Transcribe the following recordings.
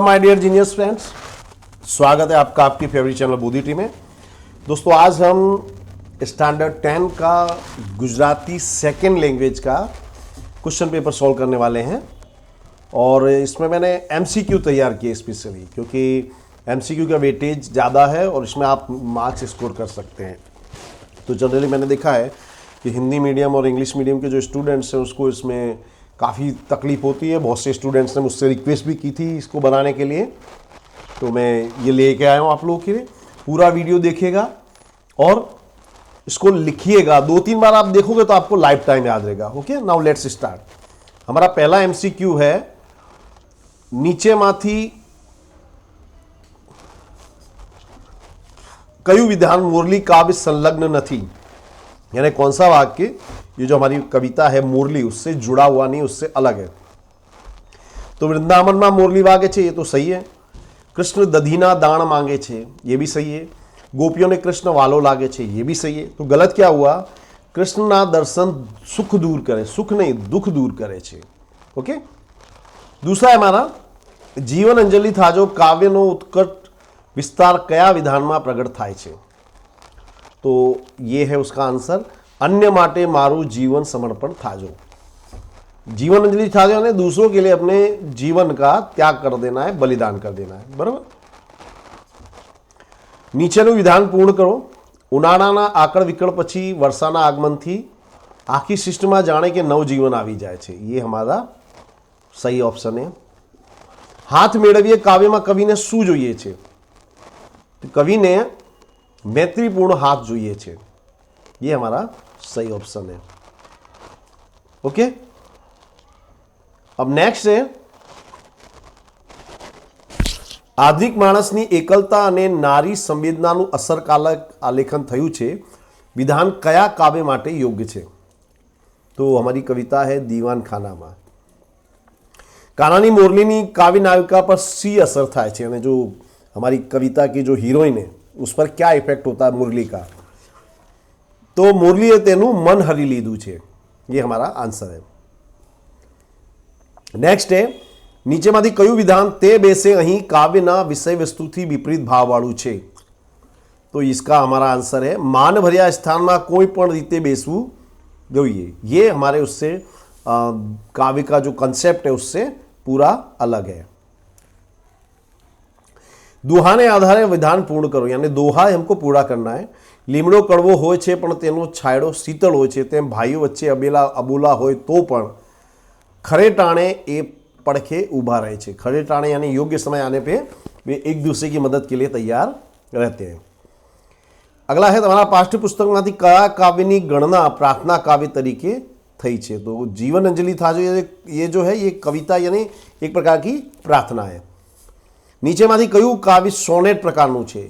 My dear genius friends, स्वागत है आपका आपकी फेवरेट चैनल बूदी टी में। दोस्तों, आज हम स्टैंडर्ड 10 का गुजराती सेकेंड लैंग्वेज का क्वेश्चन पेपर सॉल्व करने वाले हैं। और इसमें मैंने एमसीक्यू तैयार किए स्पेशली, क्योंकि एमसीक्यू का वेटेज ज़्यादा है और इसमें आप मार्क्स स्कोर कर सकते हैं। तो जनरली मैंने देखा है कि हिंदी मीडियम और इंग्लिश मीडियम के जो स्टूडेंट्स हैं उसको इसमें काफ़ी तकलीफ होती है। बहुत से स्टूडेंट्स ने मुझसे रिक्वेस्ट भी की थी इसको बनाने के लिए, तो मैं ये लेके आया हूँ आप लोगों के लिए। पूरा वीडियो देखिएगा और इसको लिखिएगा। 2-3 बार आप देखोगे तो आपको लाइफ टाइम याद रहेगा। Okay, now let's start. हमारा पहला एमसीक्यू है, नीचे माथी कयु विधान मुरली काव्य संलग्न नथी, यानी कौन सा वाक्य ये जो हमारी कविता है मुरली उससे जुड़ा हुआ नहीं, उससे अलग है। तो वृंदावन में मुरली वागे छे, ये तो सही है। कृष्ण दधीना दान मांगे छे, ये भी सही है। गोपियों ने कृष्ण वालो लागे छे, ये भी सही है। तो गलत क्या हुआ? कृष्ण ना दर्शन सुख दूर करे, सुख नहीं दुख दूर करे छे। ओके, दूसरा है हमारा, जीवन अंजलि था जो काव्य नो उत्कट विस्तार कया विधान में प्रगट थाय छे। तो ये है उसका आंसर, अन्य माटे मारू जीवन समर्पण थाजो। जीवन अंजलि थाजो यानी दूसरों के लिए अपने जीवन का त्याग कर देना है, बलिदान कर देना है। बराबर। નીચેનું વિધાન પૂર્ણ કરો। ઉનાળાના આકળ વિકળ પછી વર્ષાના આગમનથી આખી સિસ્ટમમાં જાણે કે નવજીવન આવી જાય છે, ये हमारा सही ऑप्शन है। हाथ मेळवीए काव्यમાં કવિને શું જોઈએ છે? કવિને मैत्रीपूर्ण हाथ જોઈએ છે, ये हमारा सही ऑप्शन है। ओके, अब नेक्स्ट है, आधुनिक माणसनी एकलता अने नारी संवेदनाનું અસરકારક આલેખન થયું છે, વિધાન કયા કાવ્ય માટે યોગ્ય છે? तो हमारी कविता है दीवान खानाમાં। कानानी मोरलीनी काव्य नायिका पर सी असर થાય છે, અને जो हमारी कविता की जो हीरोइन है उस पर क्या इफेक्ट होता है मुरली का? तो मुरलीए तेनु मन हरी लीधु छे, ये हमारा आंसर है। नेक्स्ट है, નીચેમાંથી કયું વિધાન તે બેસે અહીં કાવ્યના વિષય વસ્તુથી વિપરીત ભાવવાળું છે? तो इसका हमारा आंसर है, मान भर्या स्थानमा कोई पण रीते बेसવું જોઈએ। ये हमारे उससे काव्य का जो कंसेप्ट है उससे पूरा अलग है। दोहाने आधारे विधान पूर्ण करो, यानी दोहा हमको पूरा करना है। લીમડો કડવો હોય છે પણ તેનો છાંયડો શીતળ હોય છે, તેમ ભાઈઓ વચ્ચે અબોલા હોય તો પણ ખરે ટાણે એ પડખે ઊભા રહે છે। ખરે ટાણે यानी योग्य समय आने पे वे एक दूसरे की मदद के लिए तैयार रहते हैं। अगला है, तुम्हारा पाठ्य पुस्तकમાંથી કયા કાવ્યની ગણના प्रार्थना काव्य तरीके થઈ છે? तो जीवन अंजलि था जो ये जो है ये कविता यानी एक प्रकार की प्रार्थना है। નીચેમાંથી કયું કાવ્ય સોનેટ પ્રકારનું છે?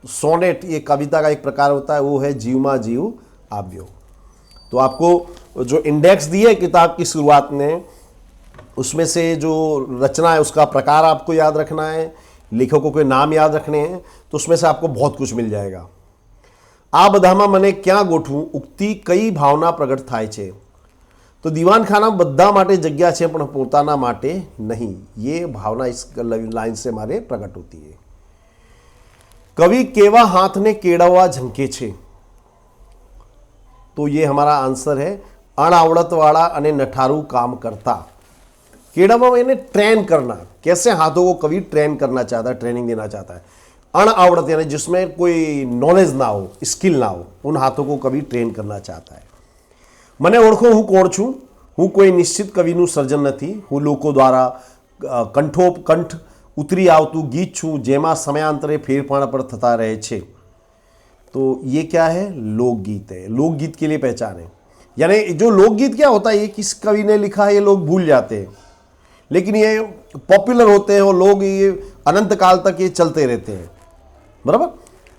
सोनेट ये कविता का एक प्रकार होता है, वो है जीवमा जीव आव्यो। तो आपको जो इंडेक्स दिए है किताब की शुरुआत में, उसमें से जो रचना है उसका प्रकार आपको याद रखना है, लेखकों के नाम याद रखने हैं, तो उसमें से आपको बहुत कुछ मिल जाएगा। आ बधामा मने क्या गोठવું उक्ति कई भावना प्रगट थाय छे? तो दीवानखाना बधा माटे जग्या छे पण पोताना माटे नहीं, ये भावना इस लाइन से हमारे प्रकट होती है। कवि केवा हाथ ने केड़वा झंके छे? तो ये हमारा आंसर है, अणावड़त वाला अने नठारू काम करता। केड़वा यानी ट्रेन करना, कैसे हाथों को कवि ट्रेन करना चाहता है, ट्रेनिंग देना चाहता है। अणावड़त यानी जिसमें कोई नॉलेज ना हो, स्किल ना हो, उन हाथों को कवि ट्रेन करना चाहता है। मने ओळखो हूँ कोण छूं, हूँ कोई निश्चित कविનું સર્જન નથી, હું લોકો દ્વારા કંઠ उतरी आवतु गीत छूं जेमा समयांतरे फेरफार पर थता रहे छे। तो ये क्या है? लोकगीत है। लोकगीत के लिए पहचान है, यानी जो लोकगीत क्या होता है, ये किस कवि ने लिखा है ये लोग भूल जाते हैं, लेकिन ये पॉपुलर होते हैं और लोग ये अनंत काल तक ये चलते रहते हैं। बराबर।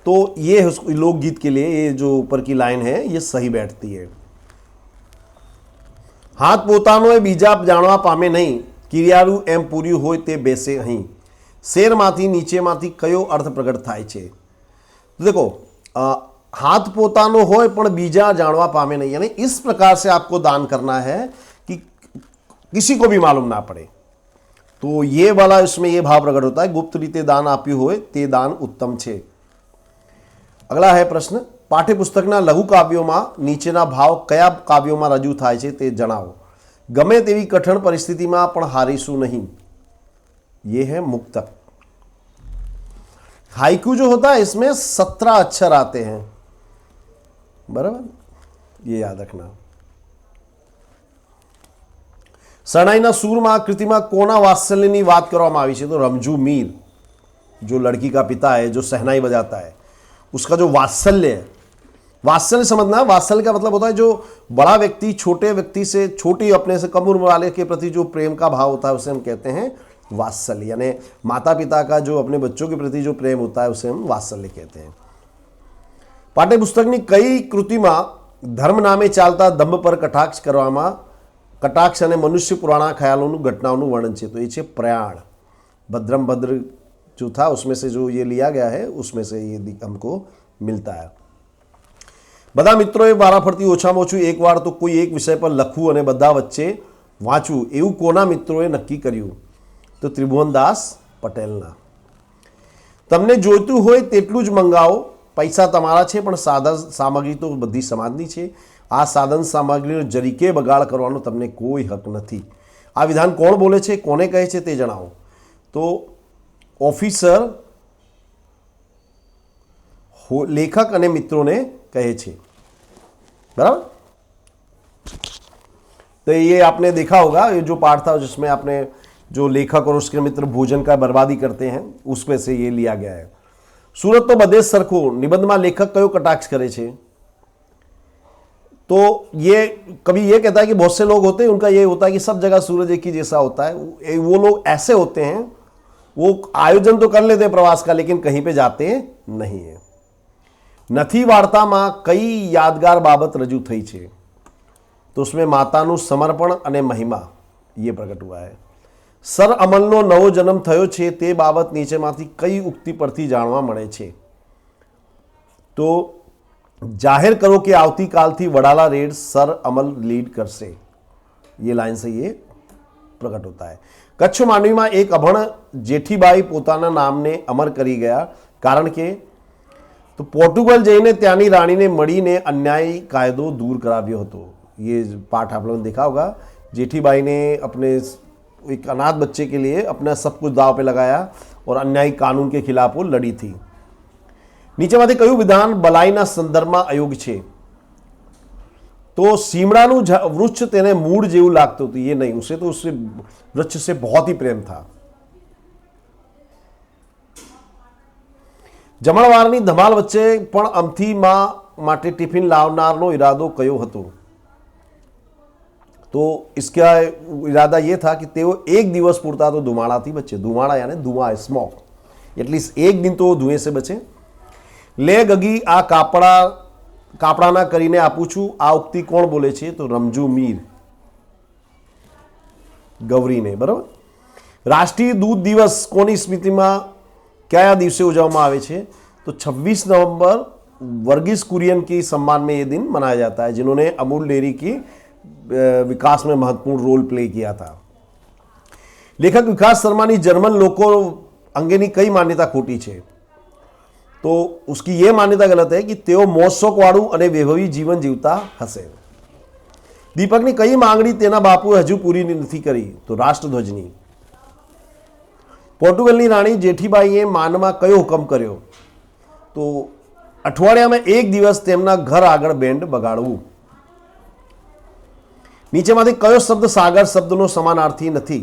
तो ये लोकगीत के लिए ये जो ऊपर की लाइन है ये सही बैठती है। हाथ पोतानो बीजा जाणवा पामे नहीं, किरियारू एम पूरी होय ते बेसे અહીં। શેરમાંથી નીચેમાંથી કયો અર્થ પ્રગટ થાય છે? तो देखो, हाथ पोतानो होय पण बीजा जाणवा पामे नहीं, यानी इस प्रकार से आपको दान करना है कि किसी को भी मालूम ना पड़े। तो ये वाला इसमें ये भाव प्रकट होता है, गुप्त रीते दान आप्યું હોય તે દાન ઉત્તમ છે। अगला है प्रश्न, पाठ्यपुस्तकના લઘુ કાવ્યોમાં નીચેના ભાવ કયા કાવ્યોમાં રજૂ થાય છે તે જણાવો। ગમે તેવી કઠણ પરિસ્થિતિમાં પણ હારીશું નહીં, ये है मुक्तक। हाइकू जो होता है इसमें 17 अक्षर आते हैं, बराबर, ये याद रखना। शरणाईना सूरमा कृतिમાં કોના વાત્સલ્યની વાત કરવામાં આવી છે? तो रमजू मीर, जो लड़की का पिता है, जो शहनाई बजाता है, उसका जो वात्सल्य है, वात्सल्य समझना है। वात्सल्य का मतलब होता है जो बड़ा व्यक्ति छोटे व्यक्ति से, छोटी अपने से कम उम्र वाले के प्रति जो प्रेम का भाव होता है उसे हम कहते हैं वात्सल्य। यानी माता पिता का जो अपने बच्चों के प्रति जो प्रेम होता है उसे हम वात्सल्य कहते हैं। पाठ्यपुस्तकની કઈ કૃતિમાં ધર્મ નામે ચાલતા દંભ પર કટાક્ષ કરવામાં, કટાક્ષ અને મનુષ્ય પુરાણા ખ્યાલોનું ઘટનાઓનું વર્ણન છે? तो ये છે प्रयाण। भद्रम भद्र जो था उसमें से जो ये लिया गया है उसमें से ये हमको मिलता है। બધા મિત્રોએ વારાફરતી ઓછામાં ઓછું એકવાર તો કોઈ એક વિષય પર લખવું અને બધા વચ્ચે વાંચવું એવું કોના મિત્રોએ નક્કી કર્યું? તો ત્રિભુવનદાસ પટેલના। તમને જોઈતું હોય તેટલું જ મંગાવો, પૈસા તમારા છે પણ સાધન સામગ્રી તો બધી સમાજની છે। આ સાધન સામગ્રીનો જરીકે બગાડ કરવાનો તમને કોઈ હક નથી। આ વિધાન કોણ બોલે છે, કોને કહે છે તે જણાવો। તો ઓફિસર લેખક અને મિત્રોને कहे छे, बराबर। तो ये आपने देखा होगा, ये जो पाठ था जिसमें आपने जो लेखक और उसके मित्र भोजन का बर्बादी करते हैं उसमें से ये लिया गया है। सूरत तो बधे सरखो निबंध में लेखक कयो कटाक्ष करे छे? तो ये कभी ये कहता है कि बहुत से लोग होते हैं उनका ये होता है कि सब जगह सूरज एक ही जैसा होता है। वो लोग ऐसे होते हैं, वो आयोजन तो कर लेते हैं प्रवास का लेकिन कहीं पे जाते नहीं है। નથી વાર્તામાં કઈ યાદગાર બાબત રજૂ થઈ છે? તો उसमें માતાનું સમર્પણ અને મહિમા ये પ્રગટ हुआ है। સર અમલનો નવો જન્મ થયો છે તે બાબત નીચેમાંથી કઈ ઉક્તિ પરથી જાણવા મળે છે? તો જાહેર કરો કે આવતીકાલથી વડાલા રેડ સર અમલ લીડ કરશે, ये लाइन से ये प्रकट होता है। कच्छ માંડવીમાં એક અભણ જેઠીબાઈ પોતાના નામને અમર કરી ગયા કારણ કે तो पोर्टुगल जईने त्यानी राणी ने मळीने अन्यायी कायदो दूर कराव्यो हतो। ये पाठ आप लोगों ने देखा होगा। जेठीबाई ने अपने एक अनाथ बच्चे के लिए अपना सब कुछ दाव पे लगाया और अन्यायी कानून के खिलाफ वो लड़ी थी। नीचे माथे कયું विधान बलाईना संदर्भમાં अयोग्य છે? तो सीमड़ाનું वृक्ष तेने मूળ જેવું લાગતું હતું, ये नहीं, उसे तो उससे वृक्ष से बहुत ही प्रेम था। જમણવારની ધમાલ વચ્ચે પણ અમથી માં માટે ટિફિન લાવનારનો ઇરાદો કયો હતો? तो इसका इरादा ये था कि तेओ एक दिवस पूरता तो धुमाड़ाથી बचे। धुमाड़ा यानी धुआं, स्मोक, एटलीस्ट एक दिन तो धुएं से बचे। ले गगी आ કાપડાના કરીને આપું છું, આ ઉક્તિ કોણ બોલે છે? તો રમજू मीर, ગૌરીને, બરાબર। રાષ્ટ્રીય દૂધ દિવસ કોની સ્મૃતિમાં क्या दिवसे उजवવામાં આવે છે? तो 26 नवंबर वर्गीस कुरियन की सम्मान में ये दिन मनाया जाता है, जिन्होंने अमूल डेयरी की विकास में महत्वपूर्ण रोल प्ले किया था। लेखक विकास शर्मानी जर्मन लोको अंगेनी कई मान्यता खोटी છે? तो उसकी ये मान्यता गलत है कि तेओ मोशोकवाड़ू अने वैभवी जीवन जीवता हशे। दीपकनी कई मांगणी तेना बापुए हजू पूरी नहीं करी? तो राष्ट्रध्वजनी। पोर्टुगलनी राणी जेठीबाईए माનમાં કયો હુકમ કર્યો? તો અઠવાડિયામાં એક દિવસ તેમના ઘર આગળ બેન્ડ બગાડવું। નીચેમાંથી કયો શબ્દ સાગર શબ્દનો સમાનાર્થી નથી?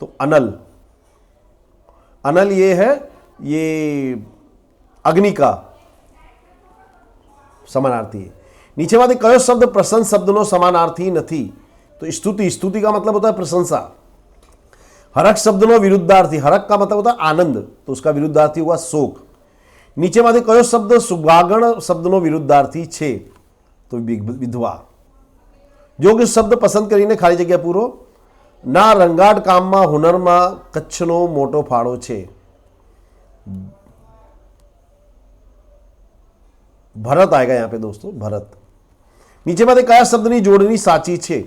તો અનલ। अनल ये है, ये अग्नि का समानार्थी है। નીચેમાંથી કયો શબ્દ પ્રશંસ શબ્દનો સમાનાર્થી નથી? तो स्तुति, स्तुति का मतलब होता है प्रशंसा। हरक शब्दनो विरुद्धार्थी, हरक का मतलब होता है आनंद, तो उसका विरुद्धार्थी हुआ शोक। नीचे माथे कयो शब्द सुगागण शब्दनो विरुद्धार्थी छे? तो विधवा। योग्य शब्द पसंद करीने खाली जग्या पूरो। ना रंगाट कामમાં હુનરમાં કચ્છનો મોટો ફાળો છે। भरत आएगा यहाँ पे दोस्तों, भरत। नीचे माथे कया शब्दनी जोड़नी साची छे?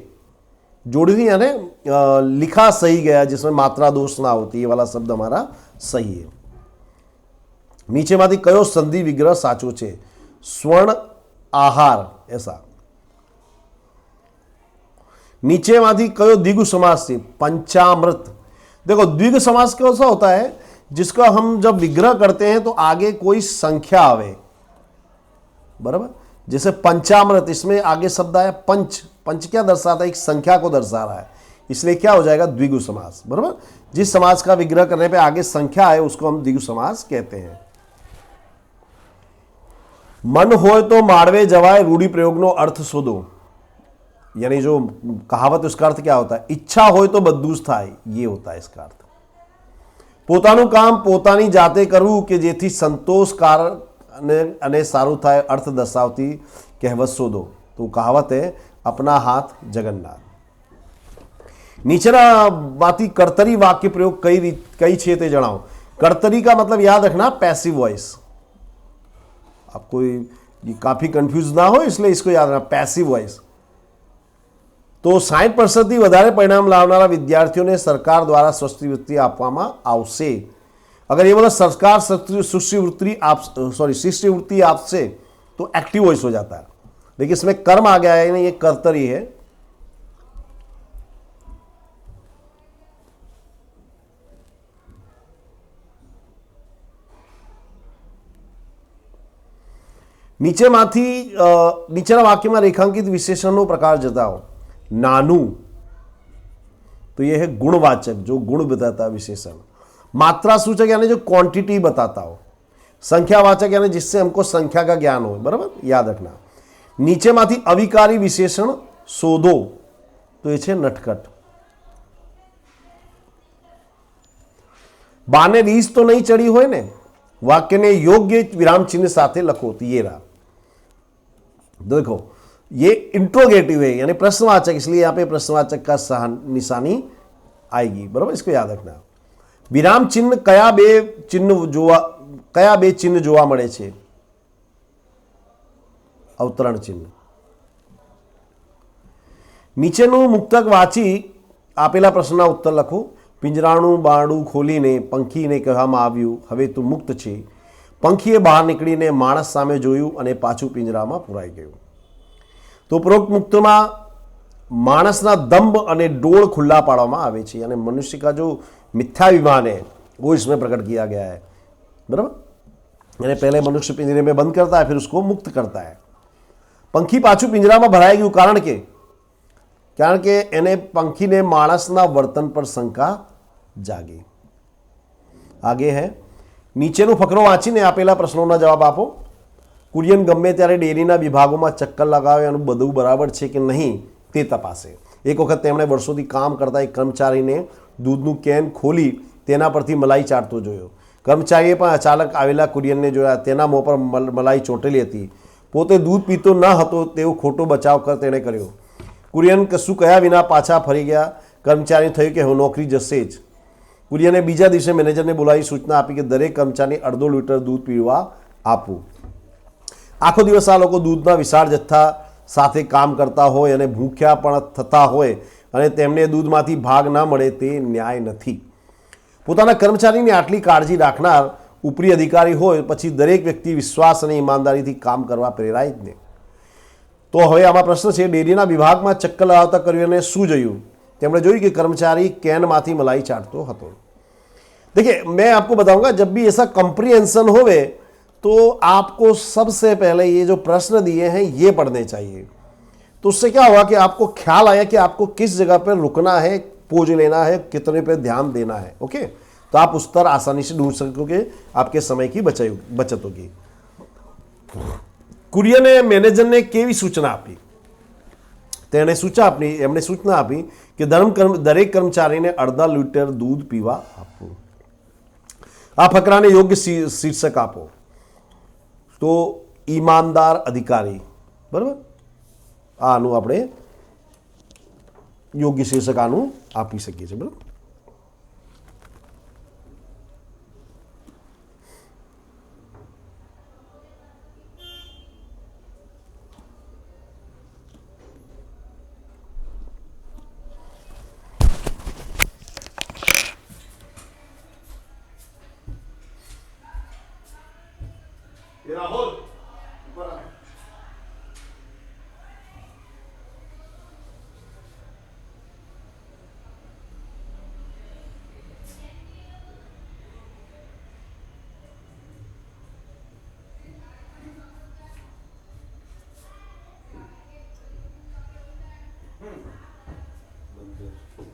जोड़ी थी यानी लिखा सही गया, जिसमें मात्रा दोष ना होती, ये वाला शब्द हमारा सही है। નીચેમાંથી કયો સંધિ વિગ્રહ સાચો છે? स्वर्ण आहार, ऐसा। नीचेમાંથી કયો દ્વિગુ समास છે? पंचामृत। देखो द्विगु समास कैसा होता है, जिसका हम जब विग्रह करते हैं तो आगे कोई संख्या आवे, बराबर। जैसे पंचामृत, इसमें आगे शब्द आया पंच। पंच क्या दर्शाता है? एक संख्या को दर्शा रहा है, इसलिए क्या हो जाएगा? द्विगु समास, बराबर। जिस समास का विग्रह करने पे आगे संख्या है उसको हम द्विगु समास कहते हैं। मन होय तो माड़वे जवाय रूढ़ी प्रयोगनो अर्थ शोधो, यानी जो कहावत उसका अर्थ क्या होता है? इच्छा होय तो बद्दू थाय, ये होता है इसका अर्थ। પોતાનું કામ પોતાની જાતે કરવું કે જેથી સંતોષકારક અને સારું થાય, अर्थ દર્શાવતી કહેવત શોધો। तो कहावत है अपना हाथ जगन्नाथ। નીચેનામાંથી કર્તરી વાક્ય પ્રયોગ કઈ છે તે જણાવો। કર્તરી का मतलब याद रखना पैसिव वॉइस, आपको ये काफी कंफ्यूज ना हो इसलिए इसको याद रखना, पैसिव वॉइस। तो 60% વધારે પરિણામ લાવનારા વિદ્યાર્થીઓને સરકાર દ્વારા શિષ્યવૃત્તિ આપવામાં આવશે। अगर ये बोला सरकार शिष्यवृत्ति आपसे तो एक्टिव वॉइस हो जाता है, लेकिन इसमें कर्म आ गया है ना, ये कर्तरी है। નીચેના વાક્યમાં રેખાંકિત વિશેષણનો પ્રકાર જતાવો। नानू, तो यह है गुणवाचक, जो गुण बताता है विशेषण। मात्रा सूचक यानी जो क्वांटिटी बताता हो। संख्यावाचक यानी जिससे हमको संख्या का ज्ञान हो, बराबर, याद रखना। नीचे माथी अविकारी विशेषण शोधो, तो ये छे नटखट। बाने रीस तो नहीं चढ़ी होय ने, वाक्य ने योग्य विराम चिन्ह साथे लखो, तो ये रहा। देखो ये इंट्रोगेटिव है यानी प्रश्नवाचक, इसलिए यहां पे प्रश्नवाचक का निशानी आएगी, बराबर, इसको याद रखना। विराम चिन्ह कया बे चिन्ह जोवा मळे छे? अवतरण चिन्ह। નીચેનું મુક્તક વાંચી આપેલા પ્રશ્નના ઉત્તર લખો। પિંજરાનું બારણું ખોલીને પંખીને કહેવામાં આવ્યું, હવે તું મુક્ત છે। પંખીએ બહાર નીકળીને માણસ સામે જોયું અને પાછું પિંજરામાં પુરાઈ ગયું। तो उपरोक्त मुक्तમાં मानसना दंभ અને डोळ खुला पाड़वामां आवे छे, यानी मनुष्य का जो मिथ्याभिमान है वो इसमें प्रकट किया गया है, बराबर। यानी पहले मनुष्य पिंजरे में बंद करता है, फिर उसको मुक्त करता है। पंखी पाछू पिंजरामां भराई गयुं, कारण के एने पंखीने माणसना वर्तन पर शंका जागी। आगे है નીચેનું ફકરો વાંચીને આપેલા પ્રશ્નોના જવાબ આપો। કુરિયન ગમે ત્યારે ડેરીના વિભાગોમાં ચક્કર લગાવે અને બધું બરાબર છે કે નહીં તે તપાસે। એક વખત તેમણે વર્ષોથી કામ કરતા એક કર્મચારીને દૂધનું કેન ખોલી તેના પરથી મલાઈ ચાટતો જોયો। કર્મચારીએ પણ અચાનક આવેલા કુરિયનને જોયા, તેના મોં પર મલાઈ ચોંટેલી હતી। પોતે દૂધ પીતો ન હતો તેવો ખોટો બચાવ તેણે કર્યો। કુરિયન કશું કહ્યા વિના પાછા ફરી ગયા। કર્મચારીને થયું કે હું નોકરી જશે જ। કુરિયને બીજા દિવસે મેનેજરને બોલાવી सूचना આપી કે દરેક કર્મચારીને અડધો લીટર દૂધ પીવા આપવું। આખો દિવસ આ લોકો દૂધના વિશાળ જથ્થા સાથે કામ કરતા હોય અને ભૂખ્યા પણ થતા હોય અને તેમને દૂધમાંથી ભાગ ના મળે તે ન્યાય નથી। પોતાના કર્મચારીની આટલી કાળજી રાખનાર ઉપરી અધિકારી હોય પછી દરેક વ્યક્તિ વિશ્વાસ અને ઈમાનદારીથી કામ કરવા પ્રેરાય જ ને। તો હવે આમાં પ્રશ્ન છે, ડેરીના વિભાગમાં ચક્કર લગાવતા કર્યોને શું જોયું? તેમણે જોયું कि कर्मचारी कैनमाथी मलाई चाटतो हतो। देखिए मैं आपको बताऊंगा, जब भी ऐसा कंप्रीहेंशन होवे तो आपको सबसे पहले ये जो प्रश्न दिए हैं ये पढ़ने चाहिए। तो उससे क्या होगा कि आपको ख्याल आया कि आपको किस जगह पर रुकना है, पोज लेना है, कितने पे ध्यान देना है। ओके, तो आप उत्तर आसानी से ढूंढ सकोगे, आपके समय की बचत होगी। कुरियने मैनेजरने केवी सूचना आपी? તેણે એમણે સૂચના આપી કે દરેક કર્મચારીને અડધા લીટર દૂધ પીવા આપવું। આ ફકરાને યોગ્ય શીર્ષક આપો। તો ઈમાનદાર અધિકારી, બરાબર, આનું આપણે યોગ્ય શીર્ષક આનું આપી શકીએ છીએ, બરાબર। ये राहुल ऊपर आ। मंदिर